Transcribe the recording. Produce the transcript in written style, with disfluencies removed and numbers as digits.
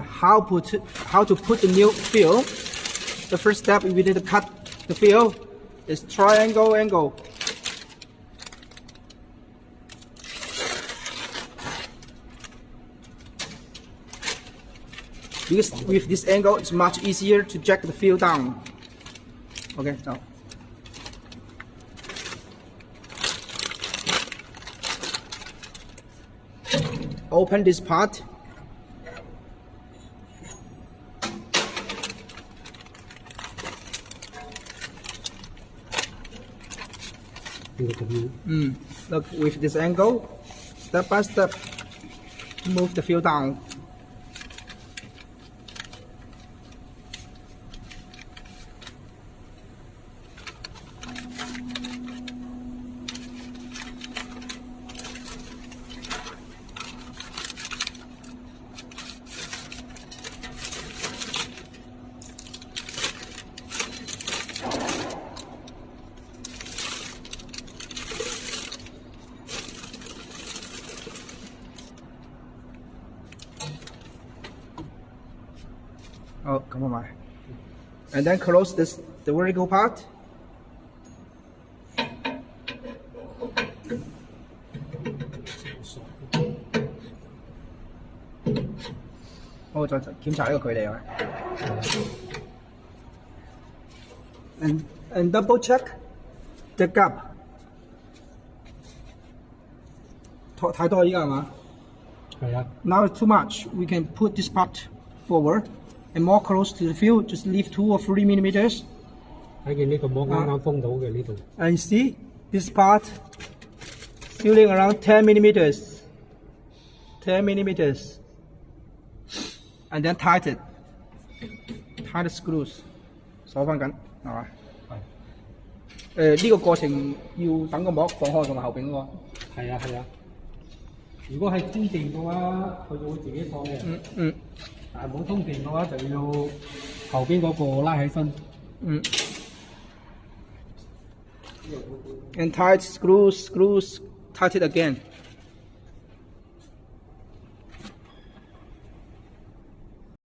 how to put the new fill. The first step we need to cut the fill is triangle angle. Because with this angle, it's much easier to jack the fill down. Okay, now. Open this part. Look, with this angle, step by step, move the fill down. Oh, come on, and then close the vertical part. Oh, 再檢查呢個距離啊。And double check the gap。太多依家係嘛？係啊。Now it's too much. We can put this part forward. And more close to the fill, just leave 2 or 3 millimeters. 睇見呢度冇啱啱封到嘅呢度。And see this part filling around 10 millimeters. 10 millimeters. And then tight it. Tight the screws. 鎖翻緊，係嘛？係。呢個過程要等個膜放開同埋後邊嗰個。係啊係啊。如果係通電嘅話，佢就會自己放嘅。但係冇通電嘅話，就要後邊嗰個拉起身。And tight screws, tight it again.